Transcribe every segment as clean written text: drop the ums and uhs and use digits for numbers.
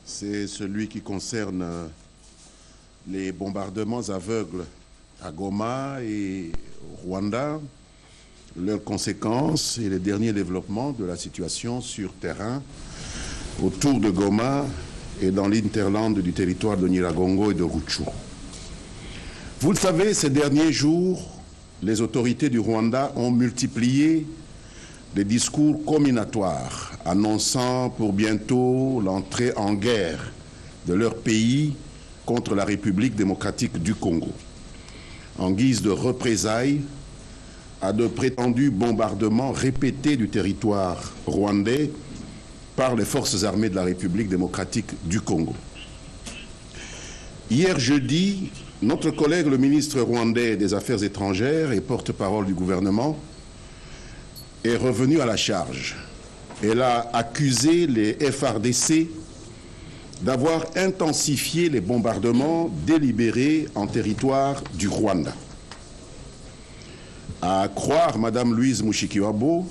C'est celui qui concerne les bombardements aveugles à Goma et au Rwanda, leurs conséquences et les derniers développements de la situation sur terrain autour de Goma et dans l'interland du territoire de Nyiragongo et de Rutshuru. Vous le savez, ces derniers jours, les autorités du Rwanda ont multiplié des discours comminatoires annonçant pour bientôt l'entrée en guerre de leur pays contre la République démocratique du Congo, en guise de représailles à de prétendus bombardements répétés du territoire rwandais par les forces armées de la République démocratique du Congo. Hier jeudi, notre collègue le ministre rwandais des Affaires étrangères et porte-parole du gouvernement est revenu à la charge. Elle a accusé les FARDC d'avoir intensifié les bombardements délibérés en territoire du Rwanda. À croire Mme Louise Mushikiwabo,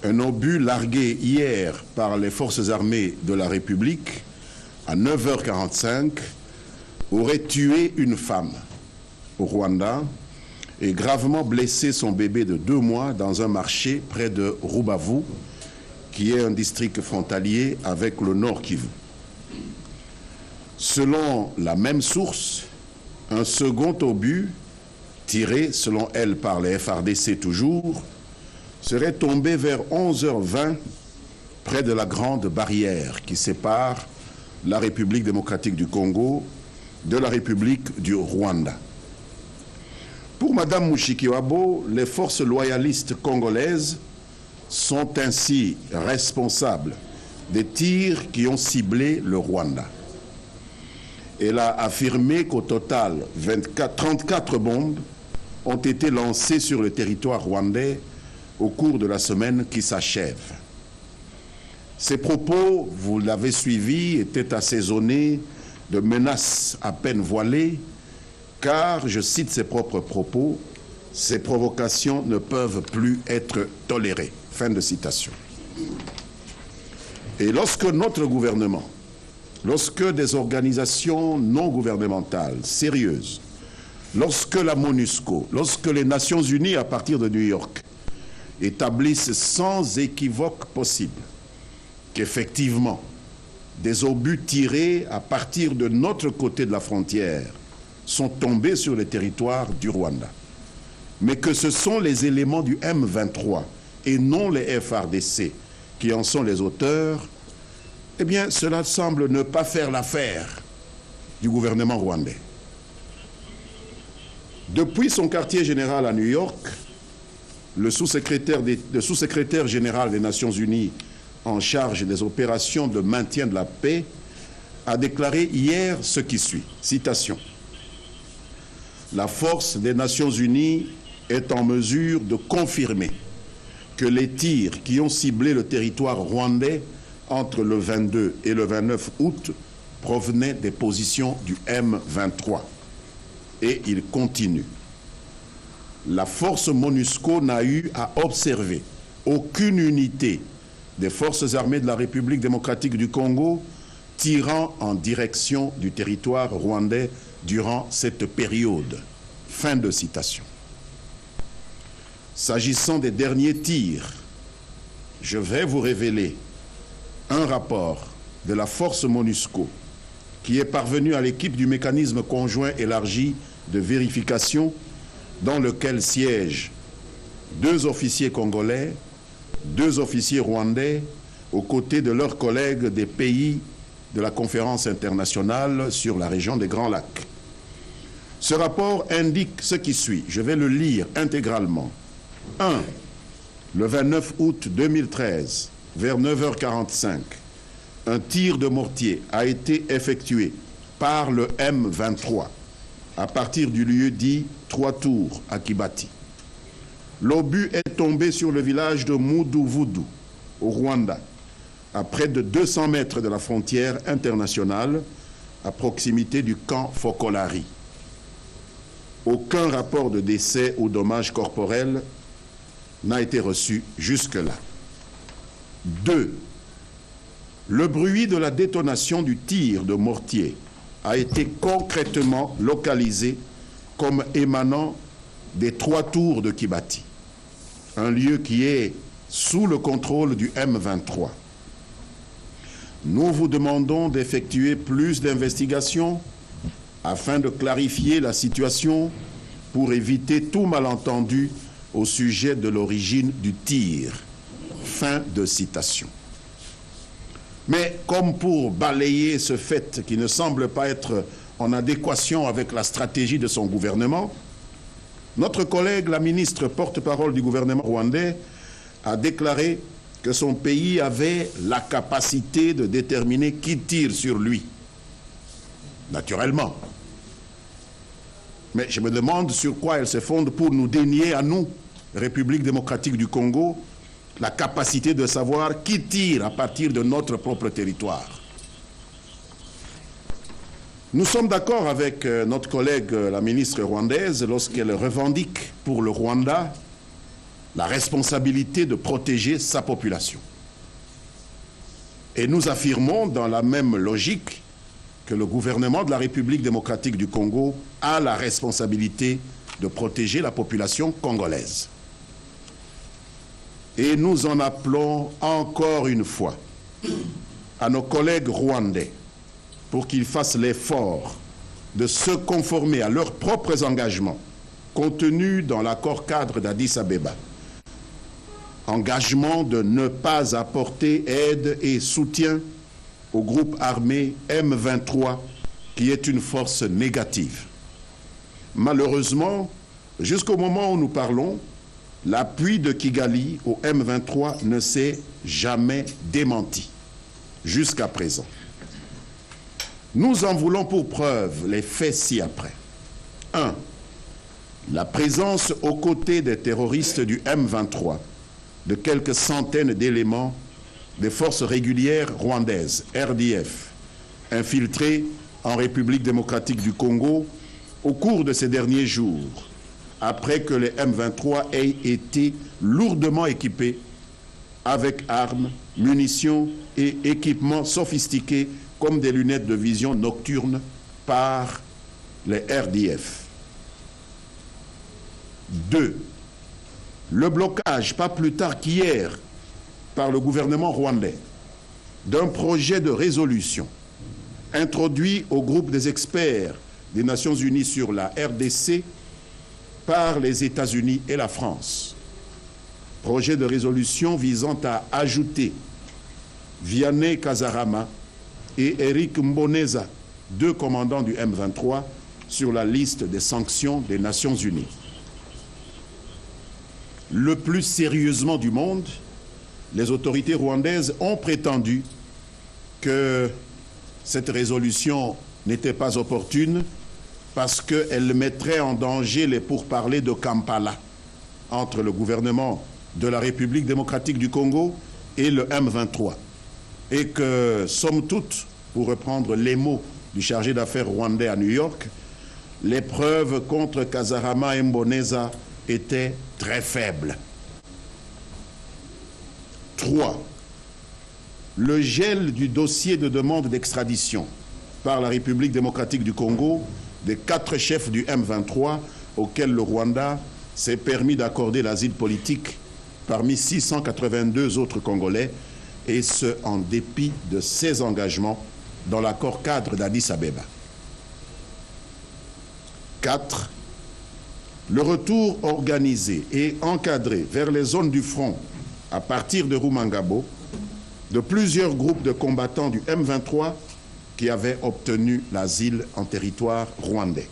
un obus largué hier par les forces armées de la République à 9h45 aurait tué une femme au Rwanda et gravement blessé son bébé de 2 mois dans un marché près de Rubavu, qui est un district frontalier avec le Nord Kivu. Selon la même source, un second obus, tiré selon elle par les FARDC toujours, serait tombé vers 11h20 près de la grande barrière qui sépare la République démocratique du Congo de la République du Rwanda. Pour Mme Mushikiwabo, les forces loyalistes congolaises sont ainsi responsables des tirs qui ont ciblé le Rwanda. Elle a affirmé qu'au total, 34 bombes ont été lancées sur le territoire rwandais au cours de la semaine qui s'achève. Ces propos, vous l'avez suivi, étaient assaisonnés de menaces à peine voilées, car, je cite ses propres propos, « ces provocations ne peuvent plus être tolérées ». Fin de citation. Et lorsque notre gouvernement, lorsque des organisations non gouvernementales sérieuses, lorsque la MONUSCO, lorsque les Nations Unies à partir de New York établissent sans équivoque possible qu'effectivement des obus tirés à partir de notre côté de la frontière sont tombés sur le territoire du Rwanda, mais que ce sont les éléments du M23 et non les FARDC qui en sont les auteurs, eh bien, cela semble ne pas faire l'affaire du gouvernement rwandais. Depuis son quartier général à New York, le sous-secrétaire général des Nations Unies en charge des opérations de maintien de la paix a déclaré hier ce qui suit, citation. La force des Nations Unies est en mesure de confirmer que les tirs qui ont ciblé le territoire rwandais entre le 22 et le 29 août provenaient des positions du M23. Et il continue. La force MONUSCO n'a eu à observer aucune unité des forces armées de la République démocratique du Congo tirant en direction du territoire rwandais durant cette période. Fin de citation. S'agissant des derniers tirs, je vais vous révéler un rapport de la force MONUSCO qui est parvenu à l'équipe du mécanisme conjoint élargi de vérification dans lequel siègent 2 officiers congolais, 2 officiers rwandais, aux côtés de leurs collègues des pays de la conférence internationale sur la région des Grands Lacs. Ce rapport indique ce qui suit. Je vais le lire intégralement. 1. Le 29 août 2013, vers 9h45, un tir de mortier a été effectué par le M23 à partir du lieu dit 3 Tours à Kibati. L'obus est tombé sur le village de Muduvudu, au Rwanda, à près de 200 mètres de la frontière internationale, à proximité du camp Fokolari. Aucun rapport de décès ou dommages corporels n'a été reçu jusque-là. 2. Le bruit de la détonation du tir de mortier a été concrètement localisé comme émanant des 3 tours de Kibati, un lieu qui est sous le contrôle du M23. Nous vous demandons d'effectuer plus d'investigations afin de clarifier la situation pour éviter tout malentendu au sujet de l'origine du tir. Fin de citation. Mais comme pour balayer ce fait qui ne semble pas être en adéquation avec la stratégie de son gouvernement, notre collègue, la ministre porte-parole du gouvernement rwandais, a déclaré que son pays avait la capacité de déterminer qui tire sur lui. Naturellement. Mais je me demande sur quoi elle se fonde pour nous dénier à nous, République démocratique du Congo, la capacité de savoir qui tire à partir de notre propre territoire. Nous sommes d'accord avec notre collègue, la ministre rwandaise, lorsqu'elle revendique pour le Rwanda la responsabilité de protéger sa population. Et nous affirmons dans la même logique que le gouvernement de la République démocratique du Congo a la responsabilité de protéger la population congolaise. Et nous en appelons encore une fois à nos collègues rwandais pour qu'ils fassent l'effort de se conformer à leurs propres engagements contenus dans l'accord cadre d'Addis Abeba. Engagement de ne pas apporter aide et soutien au groupe armé M23 qui est une force négative. Malheureusement, jusqu'au moment où nous parlons, l'appui de Kigali au M23 ne s'est jamais démenti, jusqu'à présent. Nous en voulons pour preuve les faits ci-après. 1. La présence aux côtés des terroristes du M23 de quelques centaines d'éléments des forces régulières rwandaises, RDF, infiltrés en République démocratique du Congo au cours de ces derniers jours, après que les M23 aient été lourdement équipés avec armes, munitions et équipements sophistiqués comme des lunettes de vision nocturne par les RDF. 2. Le blocage, pas plus tard qu'hier, par le gouvernement rwandais, d'un projet de résolution introduit au groupe des experts des Nations Unies sur la RDC par les États-Unis et la France. Projet de résolution visant à ajouter Vianney Kazarama et Eric Mboneza, 2 commandants du M23, sur la liste des sanctions des Nations Unies. Le plus sérieusement du monde, les autorités rwandaises ont prétendu que cette résolution n'était pas opportune parce qu'elle mettrait en danger les pourparlers de Kampala entre le gouvernement de la République démocratique du Congo et le M23. Et que, somme toute, pour reprendre les mots du chargé d'affaires rwandais à New York, les preuves contre Kazarama et Mboneza étaient très faibles. 3. Le gel du dossier de demande d'extradition par la République démocratique du Congo des 4 chefs du M23 auxquels le Rwanda s'est permis d'accorder l'asile politique parmi 682 autres Congolais, et ce en dépit de ses engagements dans l'accord cadre d'Addis Abeba. 4. Le retour organisé et encadré vers les zones du front à partir de Rumangabo de plusieurs groupes de combattants du M23 qui avaient obtenu l'asile en territoire rwandais.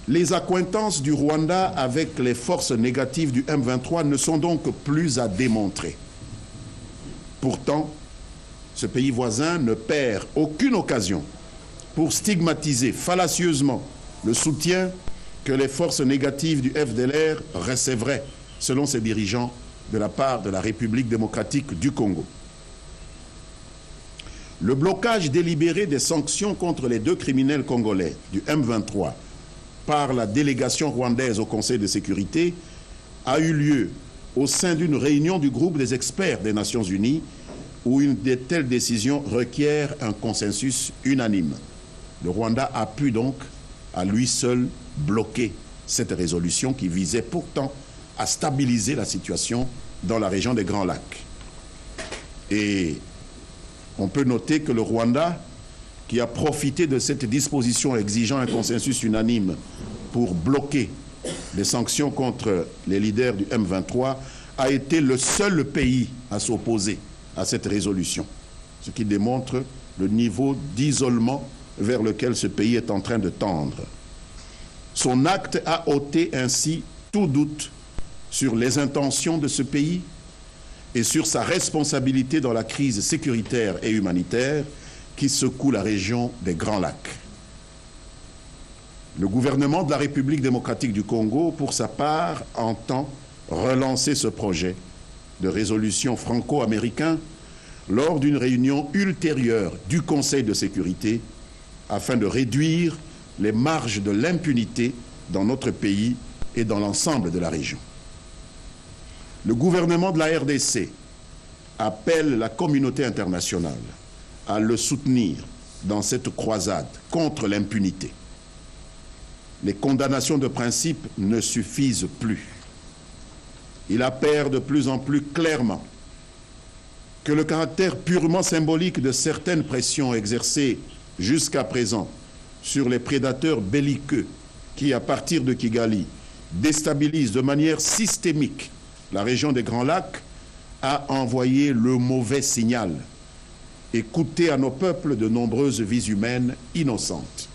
Les accointances du Rwanda avec les forces négatives du M23 ne sont donc plus à démontrer. Pourtant, ce pays voisin ne perd aucune occasion pour stigmatiser fallacieusement le soutien que les forces négatives du FDLR recevraient, selon ses dirigeants, de la part de la République démocratique du Congo. Le blocage délibéré des sanctions contre les 2 criminels congolais du M23 par la délégation rwandaise au Conseil de sécurité a eu lieu au sein d'une réunion du groupe des experts des Nations Unies où une de telles décisions requiert un consensus unanime. Le Rwanda a pu donc, à lui seul, bloquer cette résolution qui visait pourtant à stabiliser la situation dans la région des Grands Lacs. Et on peut noter que le Rwanda, qui a profité de cette disposition exigeant un consensus unanime pour bloquer les sanctions contre les leaders du M23, a été le seul pays à s'opposer à cette résolution, ce qui démontre le niveau d'isolement vers lequel ce pays est en train de tendre. Son acte a ôté ainsi tout doute sur les intentions de ce pays et sur sa responsabilité dans la crise sécuritaire et humanitaire qui secoue la région des Grands Lacs. Le gouvernement de la République démocratique du Congo, pour sa part, entend relancer ce projet de résolution franco-américain lors d'une réunion ultérieure du Conseil de sécurité afin de réduire les marges de l'impunité dans notre pays et dans l'ensemble de la région. Le gouvernement de la RDC appelle la communauté internationale à le soutenir dans cette croisade contre l'impunité. Les condamnations de principe ne suffisent plus. Il apparaît de plus en plus clairement que le caractère purement symbolique de certaines pressions exercées jusqu'à présent sur les prédateurs belliqueux qui, à partir de Kigali, déstabilisent de manière systémique la région des Grands Lacs, a envoyé le mauvais signal et coûté à nos peuples de nombreuses vies humaines innocentes.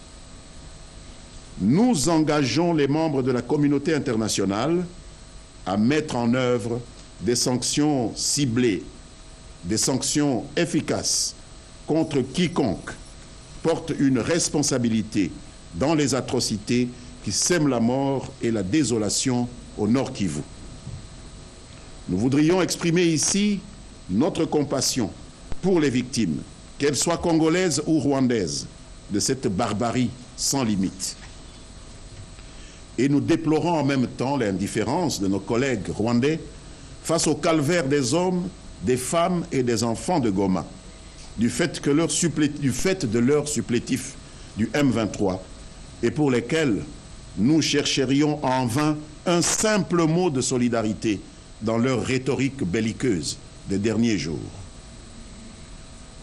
Nous engageons les membres de la communauté internationale à mettre en œuvre des sanctions ciblées, des sanctions efficaces contre quiconque porte une responsabilité dans les atrocités qui sèment la mort et la désolation au Nord Kivu. Nous voudrions exprimer ici notre compassion pour les victimes, qu'elles soient congolaises ou rwandaises, de cette barbarie sans limite. Et nous déplorons en même temps l'indifférence de nos collègues rwandais face au calvaire des hommes, des femmes et des enfants de Goma, du fait de leur supplétif du M23, et pour lesquels nous chercherions en vain un simple mot de solidarité dans leur rhétorique belliqueuse des derniers jours.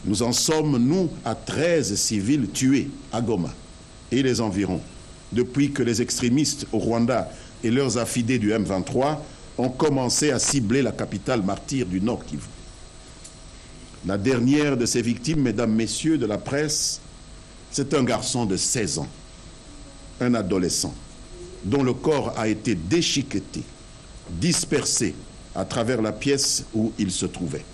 Nous en sommes, nous, à 13 civils tués à Goma et les environs, depuis que les extrémistes au Rwanda et leurs affidés du M23 ont commencé à cibler la capitale martyre du Nord Kivu. La dernière de ces victimes, mesdames, messieurs de la presse, c'est un garçon de 16 ans, un adolescent, dont le corps a été déchiqueté, dispersé à travers la pièce où il se trouvait.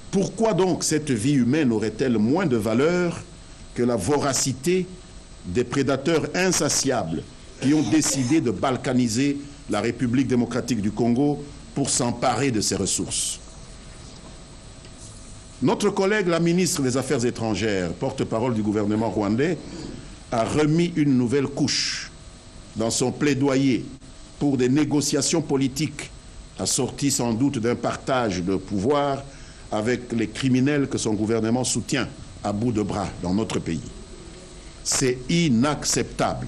Pourquoi donc cette vie humaine aurait-elle moins de valeur que la voracité des prédateurs insatiables qui ont décidé de balkaniser la République démocratique du Congo pour s'emparer de ses ressources? Notre collègue, la ministre des Affaires étrangères, porte-parole du gouvernement rwandais, a remis une nouvelle couche dans son plaidoyer pour des négociations politiques, assorties sans doute d'un partage de pouvoir avec les criminels que son gouvernement soutient à bout de bras dans notre pays. C'est inacceptable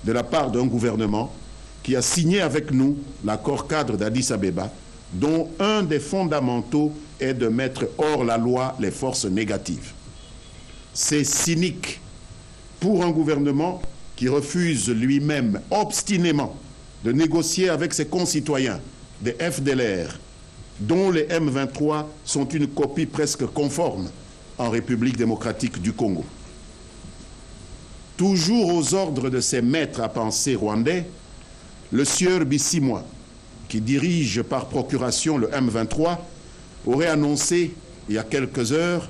de la part d'un gouvernement qui a signé avec nous l'accord cadre d'Addis Abeba, dont un des fondamentaux est de mettre hors la loi les forces négatives. C'est cynique pour un gouvernement qui refuse lui-même obstinément de négocier avec ses concitoyens des FDLR, dont les M23 sont une copie presque conforme en République démocratique du Congo. Toujours aux ordres de ses maîtres à penser rwandais, le sieur Bisimwa, qui dirige par procuration le M23, aurait annoncé il y a quelques heures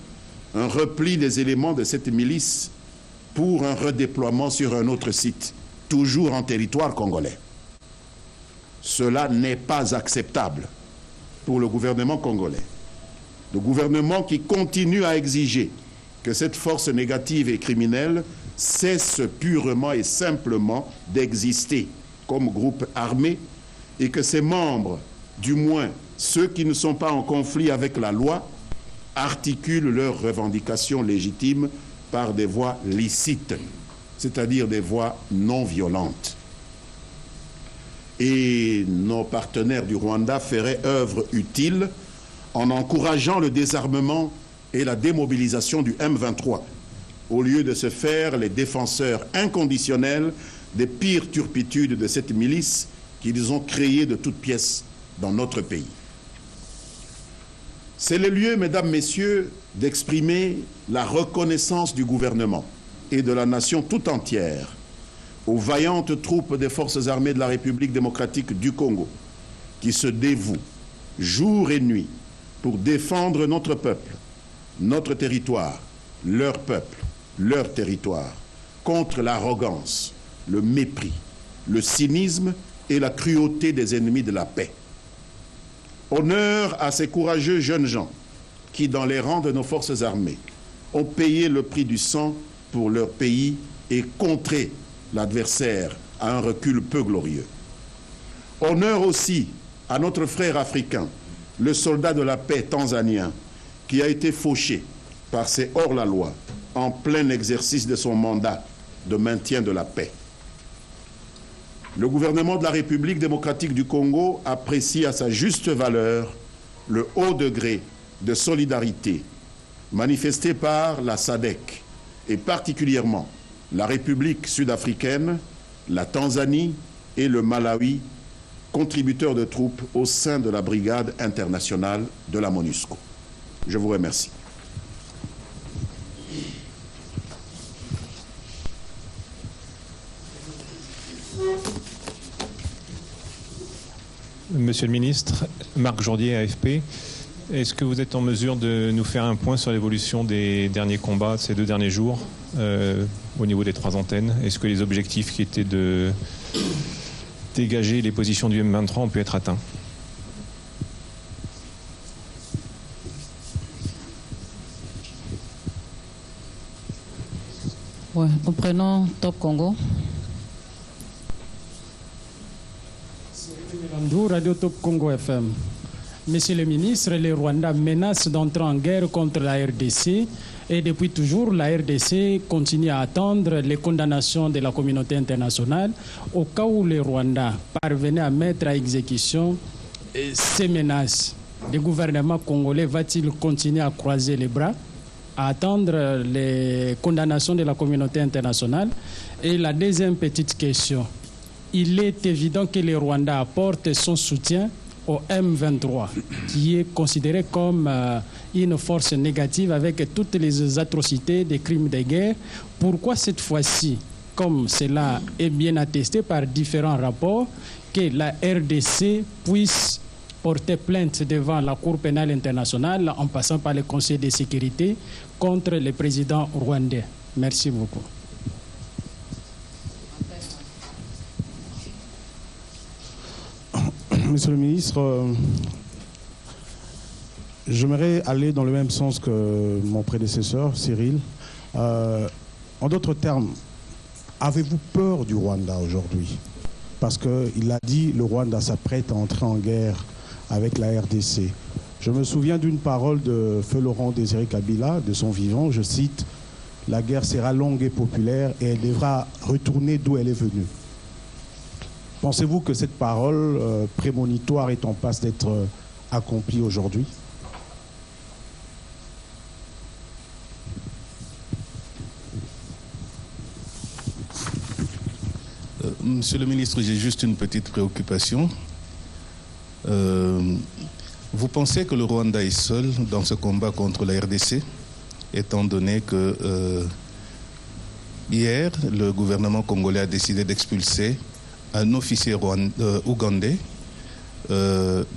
un repli des éléments de cette milice pour un redéploiement sur un autre site, toujours en territoire congolais. Cela n'est pas acceptable pour le gouvernement congolais. Le gouvernement qui continue à exiger que cette force négative et criminelle cesse purement et simplement d'exister comme groupe armé et que ses membres, du moins ceux qui ne sont pas en conflit avec la loi, articulent leurs revendications légitimes par des voies licites, c'est-à-dire des voies non violentes. Et nos partenaires du Rwanda feraient œuvre utile en encourageant le désarmement et la démobilisation du M23, au lieu de se faire les défenseurs inconditionnels des pires turpitudes de cette milice qu'ils ont créée de toutes pièces dans notre pays. C'est le lieu, mesdames, messieurs, d'exprimer la reconnaissance du gouvernement et de la nation tout entière aux vaillantes troupes des forces armées de la République démocratique du Congo qui se dévouent jour et nuit pour défendre notre peuple, notre territoire, leur peuple, leur territoire, contre l'arrogance, le mépris, le cynisme et la cruauté des ennemis de la paix. Honneur à ces courageux jeunes gens qui, dans les rangs de nos forces armées, ont payé le prix du sang pour leur pays et contré l'adversaire à un recul peu glorieux. Honneur aussi à notre frère africain, le soldat de la paix tanzanien, qui a été fauché par ces hors-la-loi en plein exercice de son mandat de maintien de la paix. Le gouvernement de la République démocratique du Congo apprécie à sa juste valeur le haut degré de solidarité manifesté par la SADC et particulièrement la République sud-africaine, la Tanzanie et le Malawi, contributeurs de troupes au sein de la brigade internationale de la MONUSCO. Je vous remercie. Monsieur le ministre, Marc Jourdier, AFP, est-ce que vous êtes en mesure de nous faire un point sur l'évolution des derniers combats de ces 2 derniers jours au niveau des 3 antennes? Est-ce que les objectifs qui étaient de dégager les positions du M23 ont pu être atteints? Ouais, nous prenons Top Congo. Radio Top Congo FM. Monsieur le ministre, le Rwanda menace d'entrer en guerre contre la RDC et depuis toujours, la RDC continue à attendre les condamnations de la communauté internationale au cas où le Rwanda parvenait à mettre à exécution ces menaces. Le gouvernement congolais va-t-il continuer à croiser les bras, à attendre les condamnations de la communauté internationale? Et la deuxième petite question. Il est évident que le Rwanda apporte son soutien au M23, qui est considéré comme une force négative avec toutes les atrocités des crimes de guerre. Pourquoi cette fois-ci, comme cela est bien attesté par différents rapports, que la RDC puisse porter plainte devant la Cour pénale internationale en passant par le Conseil de sécurité contre le président rwandais? Merci beaucoup. Monsieur le ministre, j'aimerais aller dans le même sens que mon prédécesseur, Cyril. En d'autres termes, avez-vous peur du Rwanda aujourd'hui? Parce qu'il a dit le Rwanda s'apprête à entrer en guerre avec la RDC. Je me souviens d'une parole de feu Laurent Désiré Kabila, de son vivant, je cite, « La guerre sera longue et populaire et elle devra retourner d'où elle est venue ». Pensez-vous que cette parole prémonitoire est en passe d'être accomplie aujourd'hui? Monsieur le ministre, j'ai juste une petite préoccupation. Vous pensez que le Rwanda est seul dans ce combat contre la RDC, étant donné que hier, le gouvernement congolais a décidé d'expulser un officier ougandais,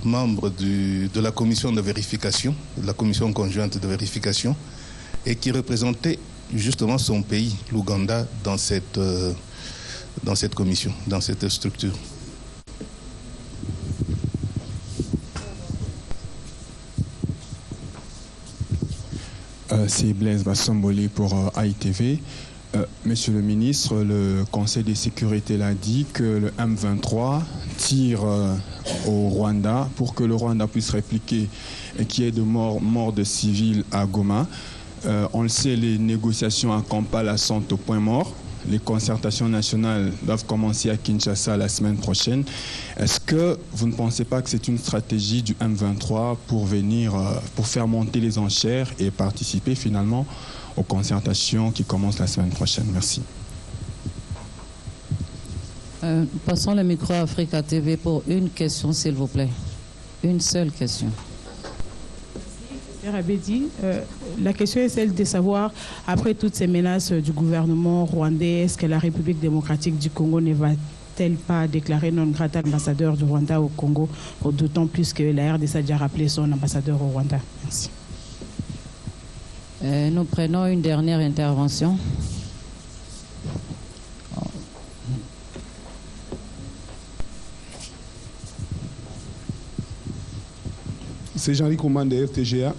membre de la commission de vérification, de la commission conjointe de vérification, et qui représentait justement son pays, l'Ouganda, dans cette commission, dans cette structure. C'est Blaise Bassamboli pour AITV. Monsieur le ministre, le Conseil de sécurité l'a dit que le M23 tire au Rwanda pour que le Rwanda puisse répliquer et qu'il y ait de morts de civils à Goma. On le sait, les négociations à Kampala sont au point mort. Les concertations nationales doivent commencer à Kinshasa la semaine prochaine. Est-ce que vous ne pensez pas que c'est une stratégie du M23 pour venir, pour faire monter les enchères et participer finalement aux concertations qui commencent la semaine prochaine? Merci. Passons le micro à Africa TV pour une question, s'il vous plaît. Une seule question. Abedi, la question est celle de savoir, après toutes ces menaces du gouvernement rwandais, est-ce que la République démocratique du Congo ne va-t-elle pas déclarer non grata l'ambassadeur du Rwanda au Congo, d'autant plus que la RDC a déjà rappelé son ambassadeur au Rwanda? Merci. Nous prenons une dernière intervention. C'est Jean-Luc Ouman de FTGA.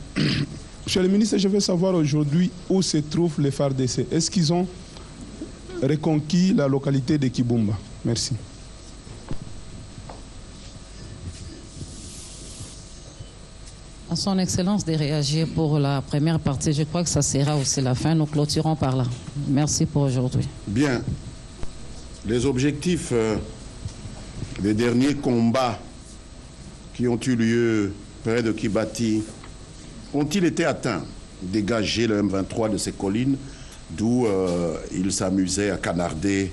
Monsieur le ministre, je veux savoir aujourd'hui où se trouvent les FARDC. Est-ce qu'ils ont reconquis la localité de Kibumba? Merci. À son Excellence de réagir pour la première partie. Je crois que ça sera aussi la fin. Nous clôturons par là. Merci pour aujourd'hui. Bien. Les objectifs des derniers combats qui ont eu lieu près de Kibati ont-ils été atteints? Dégager le M23 de ces collines d'où il s'amusait à canarder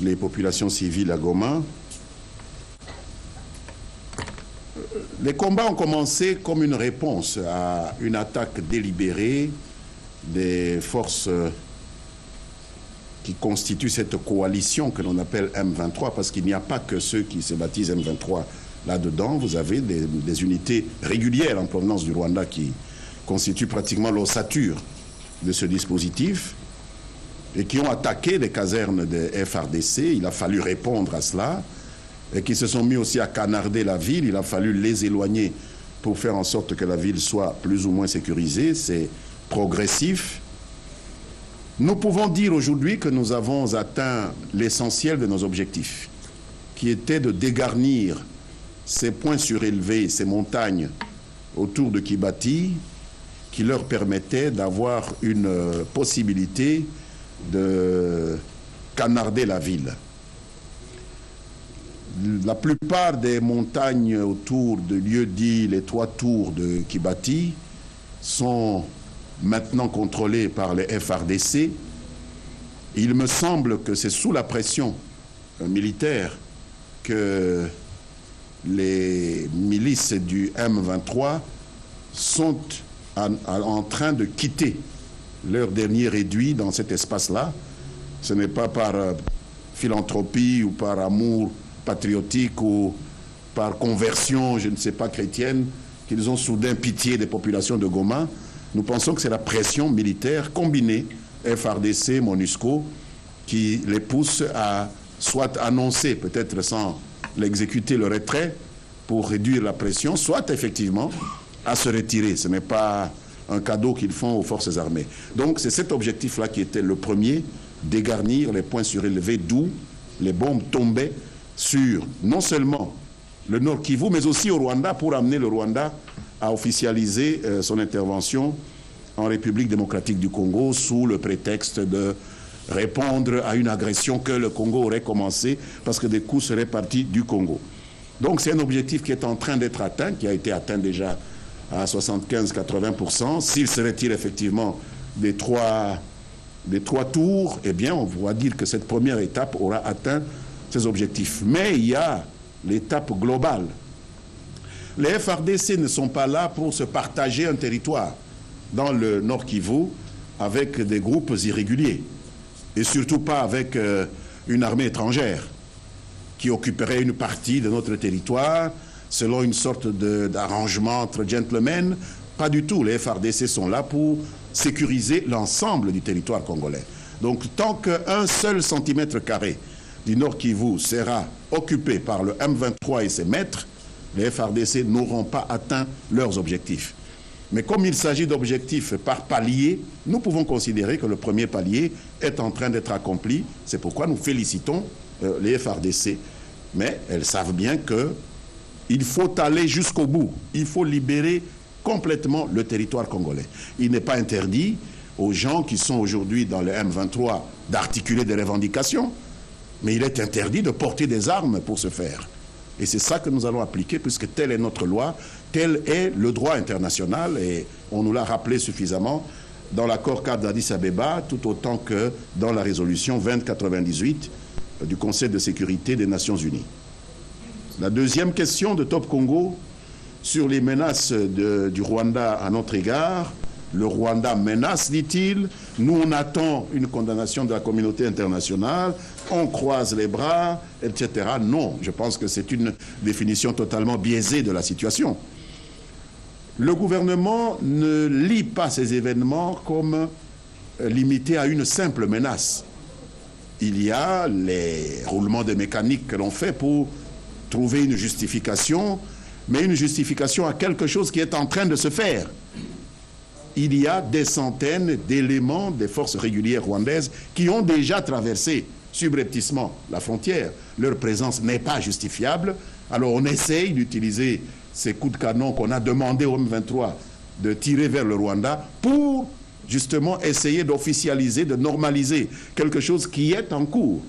les populations civiles à Goma. Les combats ont commencé comme une réponse à une attaque délibérée des forces qui constituent cette coalition que l'on appelle M23, parce qu'il n'y a pas que ceux qui se baptisent M23 là-dedans. Vous avez des unités régulières en provenance du Rwanda qui constituent pratiquement l'ossature de ce dispositif et qui ont attaqué les casernes de FARDC. Il a fallu répondre à cela, et qui se sont mis aussi à canarder la ville. Il a fallu les éloigner pour faire en sorte que la ville soit plus ou moins sécurisée. C'est progressif. Nous pouvons dire aujourd'hui que nous avons atteint l'essentiel de nos objectifs, qui était de dégarnir ces points surélevés, ces montagnes autour de Kibati, qui leur permettaient d'avoir une possibilité de canarder la ville. La plupart des montagnes autour de lieux-dits, les 3 tours de Kibati, sont maintenant contrôlées par les FARDC. Il me semble que c'est sous la pression militaire que les milices du M23 sont en train de quitter leur dernier réduit dans cet espace-là. Ce n'est pas par philanthropie ou par amour patriotique ou par conversion, je ne sais pas, chrétienne, qu'ils ont soudain pitié des populations de Goma. Nous pensons que c'est la pression militaire combinée, FARDC, MONUSCO, qui les pousse à soit annoncer, peut-être sans l'exécuter, le retrait pour réduire la pression, soit effectivement à se retirer. Ce n'est pas un cadeau qu'ils font aux forces armées. Donc c'est cet objectif-là qui était le premier, dégarnir les points surélevés d'où les bombes tombaient sur non seulement le Nord Kivu, mais aussi au Rwanda, pour amener le Rwanda à officialiser son intervention en République démocratique du Congo sous le prétexte de répondre à une agression que le Congo aurait commencé parce que des coups seraient partis du Congo. Donc c'est un objectif qui est en train d'être atteint, qui a été atteint déjà à 75-80%. S'il se retire effectivement des trois tours, eh bien on pourra dire que cette première étape aura atteint ses objectifs. Mais il y a l'étape globale. Les FARDC ne sont pas là pour se partager un territoire dans le Nord Kivu avec des groupes irréguliers et surtout pas avec une armée étrangère qui occuperait une partie de notre territoire selon une sorte d'arrangement entre gentlemen. Pas du tout. Les FARDC sont là pour sécuriser l'ensemble du territoire congolais. Donc tant qu'un seul centimètre carré du Nord Kivu sera occupé par le M23 et ses maîtres, les FARDC n'auront pas atteint leurs objectifs. Mais comme il s'agit d'objectifs par palier, nous pouvons considérer que le premier palier est en train d'être accompli. C'est pourquoi nous félicitons les FARDC. Mais elles savent bien qu'il faut aller jusqu'au bout. Il faut libérer complètement le territoire congolais. Il n'est pas interdit aux gens qui sont aujourd'hui dans le M23 d'articuler des revendications, mais il est interdit de porter des armes pour ce faire. Et c'est ça que nous allons appliquer, puisque telle est notre loi, tel est le droit international, et on nous l'a rappelé suffisamment dans l'accord cadre d'Addis Abeba, tout autant que dans la résolution 2098 du Conseil de sécurité des Nations Unies. La deuxième question de Top Congo sur les menaces du Rwanda à notre égard. Le Rwanda menace, dit-il. Nous, on attend une condamnation de la communauté internationale. On croise les bras, etc. Non, je pense que c'est une définition totalement biaisée de la situation. Le gouvernement ne lit pas ces événements comme limités à une simple menace. Il y a les roulements de mécanique que l'on fait pour trouver une justification, mais une justification à quelque chose qui est en train de se faire. Il y a des centaines d'éléments des forces régulières rwandaises qui ont déjà traversé subrepticement la frontière. Leur présence n'est pas justifiable. Alors on essaye d'utiliser ces coups de canon qu'on a demandé au M23 de tirer vers le Rwanda pour justement essayer d'officialiser, de normaliser quelque chose qui est en cours.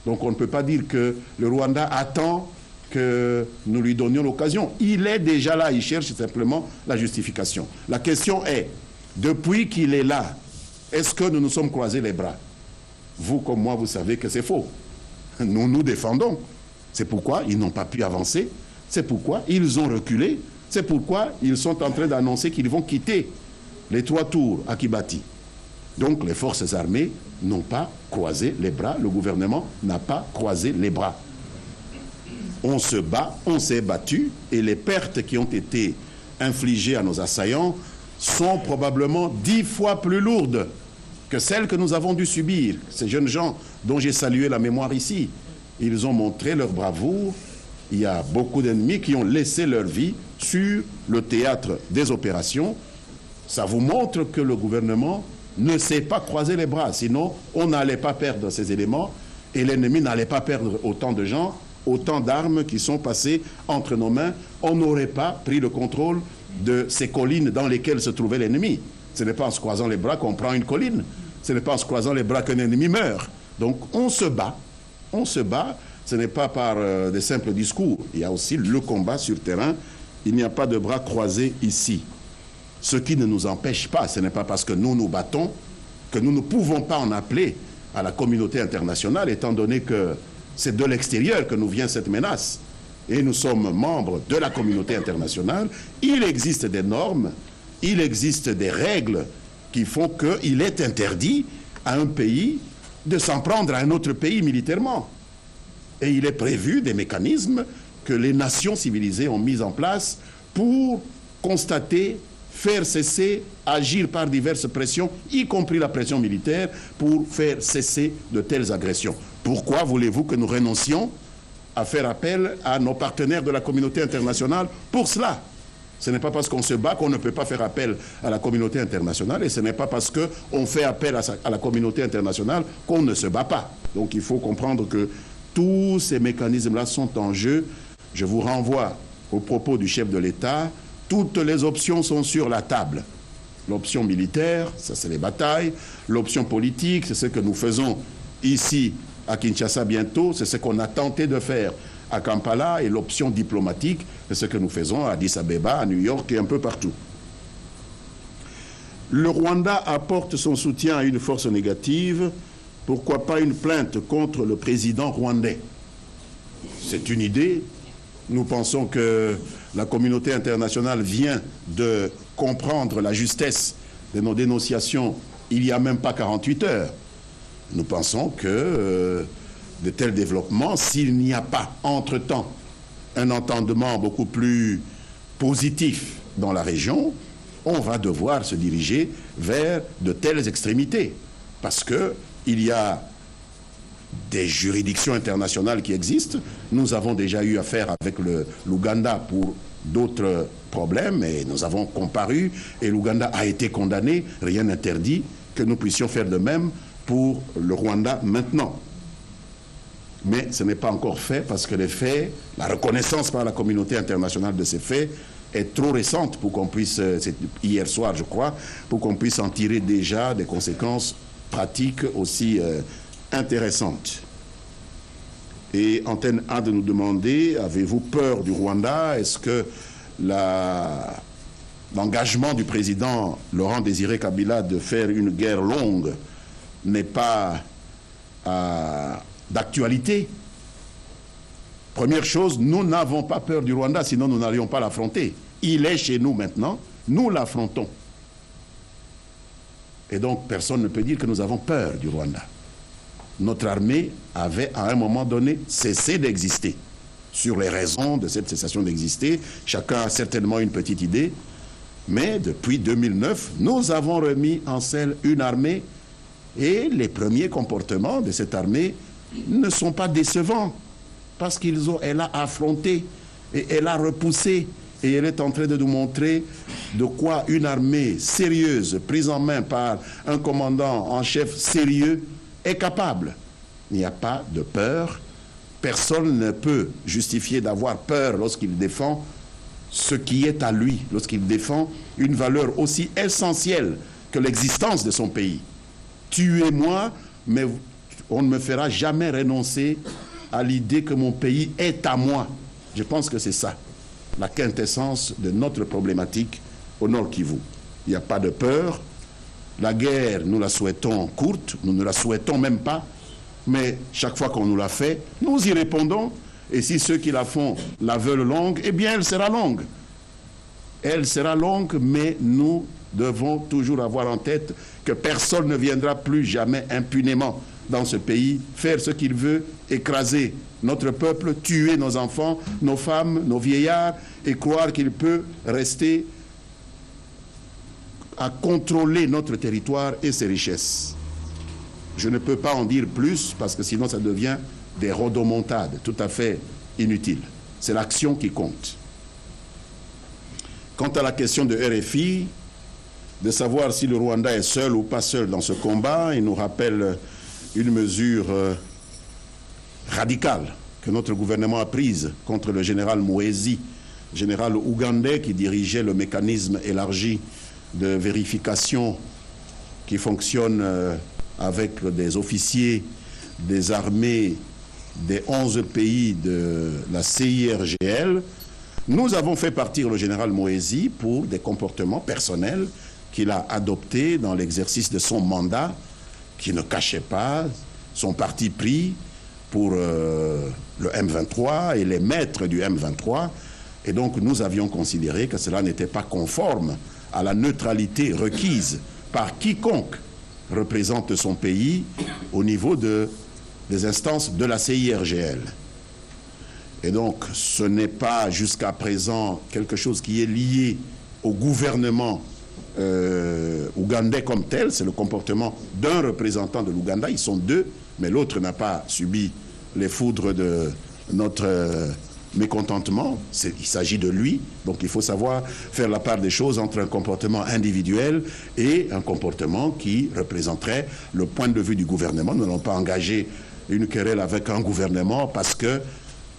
Donc on ne peut pas dire que le Rwanda attend que nous lui donnions l'occasion. Il est déjà là, il cherche simplement la justification. La question est, depuis qu'il est là, est-ce que nous nous sommes croisés les bras? Vous comme moi, vous savez que c'est faux. Nous nous défendons. C'est pourquoi ils n'ont pas pu avancer. C'est pourquoi ils ont reculé. C'est pourquoi ils sont en train d'annoncer qu'ils vont quitter les 3 tours à Kibati. Donc les forces armées n'ont pas croisé les bras. Le gouvernement n'a pas croisé les bras. On se bat, on s'est battu, et les pertes qui ont été infligées à nos assaillants sont probablement 10 fois plus lourdes que celles que nous avons dû subir. Ces jeunes gens dont j'ai salué la mémoire ici, ils ont montré leur bravoure. Il y a beaucoup d'ennemis qui ont laissé leur vie sur le théâtre des opérations. Ça vous montre que le gouvernement ne sait pas croiser les bras, sinon on n'allait pas perdre ces éléments et l'ennemi n'allait pas perdre autant de gens, autant d'armes qui sont passées entre nos mains. On n'aurait pas pris le contrôle de ces collines dans lesquelles se trouvait l'ennemi. Ce n'est pas en se croisant les bras qu'on prend une colline. Ce n'est pas en se croisant les bras qu'un ennemi meurt. Donc on se bat. On se bat. Ce n'est pas par des simples discours. Il y a aussi le combat sur terrain. Il n'y a pas de bras croisés ici. Ce qui ne nous empêche pas, ce n'est pas parce que nous nous battons que nous ne pouvons pas en appeler à la communauté internationale, étant donné que c'est de l'extérieur que nous vient cette menace. Et nous sommes membres de la communauté internationale. Il existe des normes, il existe des règles qui font qu'il est interdit à un pays de s'en prendre à un autre pays militairement. Et il est prévu des mécanismes que les nations civilisées ont mis en place pour constater, faire cesser, agir par diverses pressions, y compris la pression militaire, pour faire cesser de telles agressions. Pourquoi voulez-vous que nous renoncions à faire appel à nos partenaires de la communauté internationale pour cela? Ce n'est pas parce qu'on se bat qu'on ne peut pas faire appel à la communauté internationale, et ce n'est pas parce qu'on fait appel à la communauté internationale qu'on ne se bat pas. Donc il faut comprendre que tous ces mécanismes-là sont en jeu. Je vous renvoie aux propos du chef de l'État. Toutes les options sont sur la table. L'option militaire, ça c'est les batailles. L'option politique, c'est ce que nous faisons ici à Kinshasa bientôt. C'est ce qu'on a tenté de faire à Kampala. Et l'option diplomatique, c'est ce que nous faisons à Addis Abeba, à New York et un peu partout. Le Rwanda apporte son soutien à une force négative. Pourquoi pas une plainte contre le président rwandais? C'est une idée. Nous pensons que la communauté internationale vient de comprendre la justesse de nos dénonciations il n'y a même pas 48 heures. Nous pensons que de tels développements, s'il n'y a pas entre-temps un entendement beaucoup plus positif dans la région, on va devoir se diriger vers de telles extrémités. Parce qu'il y a des juridictions internationales qui existent. Nous avons déjà eu affaire avec l'Ouganda pour d'autres problèmes et nous avons comparu et l'Ouganda a été condamné. Rien n'interdit que nous puissions faire de même pour le Rwanda maintenant. Mais ce n'est pas encore fait parce que les faits, la reconnaissance par la communauté internationale de ces faits est trop récente pour qu'on puisse, c'est hier soir je crois, pour qu'on puisse en tirer déjà des conséquences pratiques aussi intéressantes. Et Antenne A de nous demander, avez-vous peur du Rwanda? Est-ce que l'engagement du président Laurent Désiré Kabila de faire une guerre longue n'est pas d'actualité? Première chose, nous n'avons pas peur du Rwanda, sinon nous n'allions pas l'affronter. Il est chez nous maintenant, nous l'affrontons. Et donc personne ne peut dire que nous avons peur du Rwanda. Notre armée avait à un moment donné cessé d'exister. Sur les raisons de cette cessation d'exister, chacun a certainement une petite idée, mais depuis 2009, nous avons remis en selle une armée et les premiers comportements de cette armée ne sont pas décevants parce qu'elle a affronté et elle a repoussé et elle est en train de nous montrer de quoi une armée sérieuse, prise en main par un commandant en chef sérieux, est capable. Il n'y a pas de peur. Personne ne peut justifier d'avoir peur lorsqu'il défend ce qui est à lui, lorsqu'il défend une valeur aussi essentielle que l'existence de son pays. Tuez-moi, mais on ne me fera jamais renoncer à l'idée que mon pays est à moi. Je pense que c'est ça, la quintessence de notre problématique au Nord Kivu. Il n'y a pas de peur. La guerre, nous la souhaitons courte, nous ne la souhaitons même pas, mais chaque fois qu'on nous la fait, nous y répondons. Et si ceux qui la font la veulent longue, eh bien elle sera longue. Elle sera longue, mais nous devons toujours avoir en tête que personne ne viendra plus jamais impunément dans ce pays faire ce qu'il veut, écraser notre peuple, tuer nos enfants, nos femmes, nos vieillards, et croire qu'il peut rester à contrôler notre territoire et ses richesses. Je ne peux pas en dire plus parce que sinon ça devient des rodomontades tout à fait inutiles. C'est l'action qui compte. Quant à la question de RFI, de savoir si le Rwanda est seul ou pas seul dans ce combat, il nous rappelle une mesure radicale que notre gouvernement a prise contre le général Muhwezi, général ougandais qui dirigeait le mécanisme élargi de vérification qui fonctionne avec des officiers des armées des 11 pays de la CIRGL. Nous avons fait partir le général Muhwezi pour des comportements personnels qu'il a adoptés dans l'exercice de son mandat, qui ne cachait pas son parti pris pour le M23 et les maîtres du M23. Et donc nous avions considéré que cela n'était pas conforme à la neutralité requise par quiconque représente son pays au niveau des instances de la CIRGL. Et donc ce n'est pas jusqu'à présent quelque chose qui est lié au gouvernement ougandais comme tel, c'est le comportement d'un représentant de l'Ouganda. Ils sont deux, mais l'autre n'a pas subi les foudres de notre mécontentement. Il s'agit de lui, donc il faut savoir faire la part des choses entre un comportement individuel et un comportement qui représenterait le point de vue du gouvernement. Nous n'allons pas engager une querelle avec un gouvernement parce que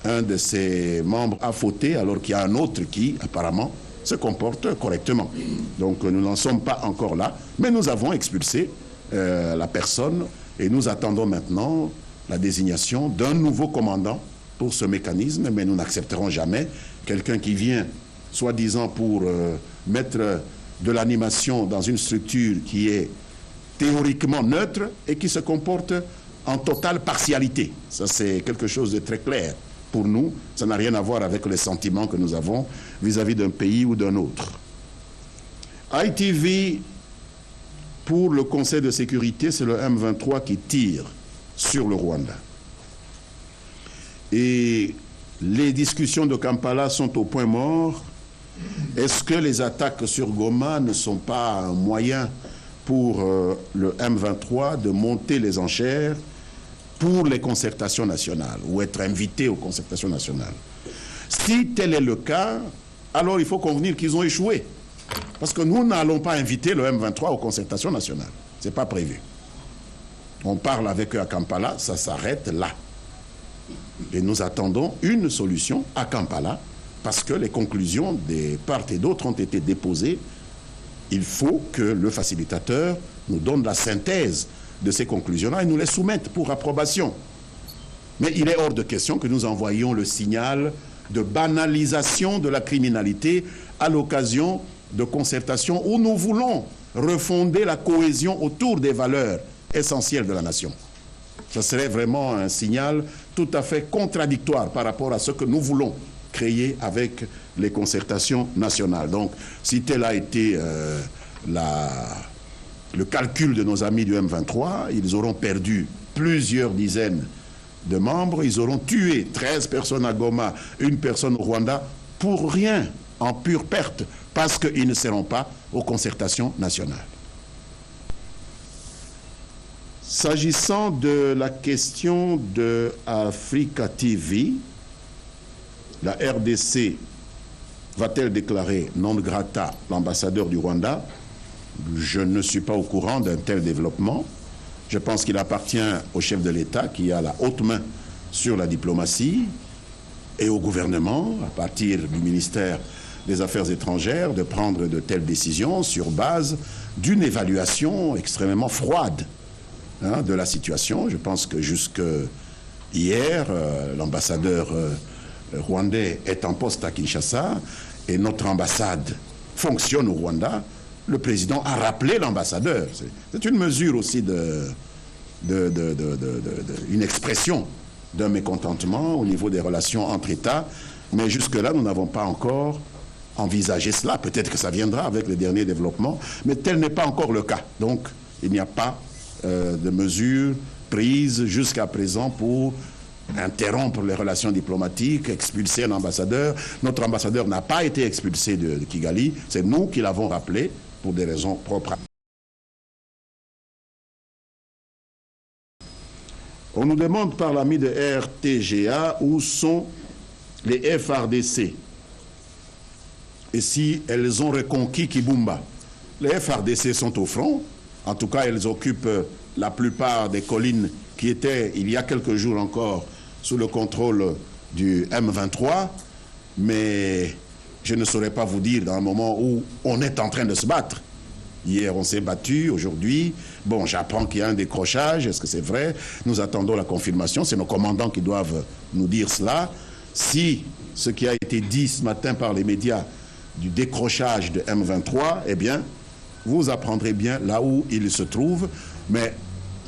un de ses membres a fauté alors qu'il y a un autre qui apparemment se comporte correctement. Donc nous n'en sommes pas encore là, mais nous avons expulsé la personne et nous attendons maintenant la désignation d'un nouveau commandant pour ce mécanisme, mais nous n'accepterons jamais quelqu'un qui vient soi-disant pour mettre de l'animation dans une structure qui est théoriquement neutre et qui se comporte en totale partialité. Ça, c'est quelque chose de très clair. Pour nous, ça n'a rien à voir avec les sentiments que nous avons vis-à-vis d'un pays ou d'un autre. ITV, pour le Conseil de sécurité, c'est le M23 qui tire sur le Rwanda. Et les discussions de Kampala sont au point mort. Est-ce que les attaques sur Goma ne sont pas un moyen pour le M23 de monter les enchères pour les concertations nationales ou être invité aux concertations nationales? Si tel est le cas, alors il faut convenir qu'ils ont échoué. Parce que nous n'allons pas inviter le M23 aux concertations nationales. Ce n'est pas prévu. On parle avec eux à Kampala, ça s'arrête là. Et nous attendons une solution à Kampala, parce que les conclusions des parts et d'autres ont été déposées. Il faut que le facilitateur nous donne la synthèse de ces conclusions-là et nous les soumette pour approbation. Mais il est hors de question que nous envoyions le signal de banalisation de la criminalité à l'occasion de concertations où nous voulons refonder la cohésion autour des valeurs essentielles de la nation. Ce serait vraiment un signal tout à fait contradictoire par rapport à ce que nous voulons créer avec les concertations nationales. Donc, si tel a été le calcul de nos amis du M23, ils auront perdu plusieurs dizaines de membres, ils auront tué 13 personnes à Goma, 1 personne au Rwanda, pour rien, en pure perte, parce qu'ils ne seront pas aux concertations nationales. S'agissant de la question de Africa TV, la RDC va-t-elle déclarer non grata l'ambassadeur du Rwanda? Je ne suis pas au courant d'un tel développement. Je pense qu'il appartient au chef de l'État qui a la haute main sur la diplomatie et au gouvernement, à partir du ministère des Affaires étrangères, de prendre de telles décisions sur base d'une évaluation extrêmement froide de la situation. Je pense que jusque hier, l'ambassadeur rwandais est en poste à Kinshasa et notre ambassade fonctionne au Rwanda. Le président a rappelé l'ambassadeur. C'est une mesure aussi une expression d'un mécontentement au niveau des relations entre États. Mais jusque-là, nous n'avons pas encore envisagé cela. Peut-être que ça viendra avec les derniers développements, mais tel n'est pas encore le cas. Donc, il n'y a pas de mesures prises jusqu'à présent pour interrompre les relations diplomatiques, expulser un ambassadeur. Notre ambassadeur n'a pas été expulsé de Kigali. C'est nous qui l'avons rappelé pour des raisons propres. On nous demande par l'ami de RTGA où sont les FRDC et si elles ont reconquis Kibumba. Les FRDC sont au front. En tout cas, elles occupent la plupart des collines qui étaient, il y a quelques jours encore, sous le contrôle du M23. Mais je ne saurais pas vous dire dans un moment où on est en train de se battre. Hier, on s'est battu. Aujourd'hui, bon, j'apprends qu'il y a un décrochage. Est-ce que c'est vrai? Nous attendons la confirmation. C'est nos commandants qui doivent nous dire cela. Si ce qui a été dit ce matin par les médias du décrochage de M23, eh bien, vous apprendrez bien là où il se trouve. Mais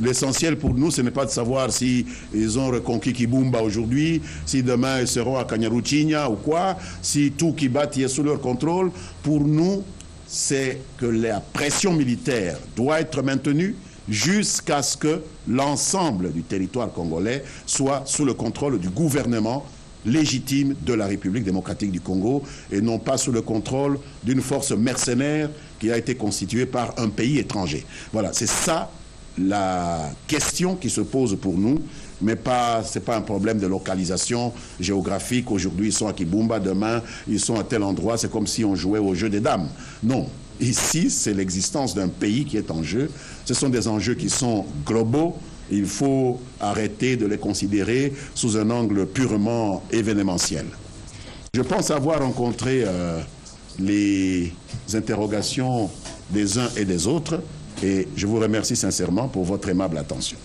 l'essentiel pour nous, ce n'est pas de savoir si ils ont reconquis Kibumba aujourd'hui, si demain ils seront à Kanyaruchinya ou quoi, si tout Kibati est sous leur contrôle. Pour nous, c'est que la pression militaire doit être maintenue jusqu'à ce que l'ensemble du territoire congolais soit sous le contrôle du gouvernement légitime de la République démocratique du Congo et non pas sous le contrôle d'une force mercenaire qui a été constituée par un pays étranger. Voilà, c'est ça la question qui se pose pour nous, mais ce n'est pas un problème de localisation géographique. Aujourd'hui, ils sont à Kibumba, demain, ils sont à tel endroit. C'est comme si on jouait au jeu des dames. Non. Ici, c'est l'existence d'un pays qui est en jeu. Ce sont des enjeux qui sont globaux. Il faut arrêter de les considérer sous un angle purement événementiel. Je pense avoir rencontré les interrogations des uns et des autres et je vous remercie sincèrement pour votre aimable attention.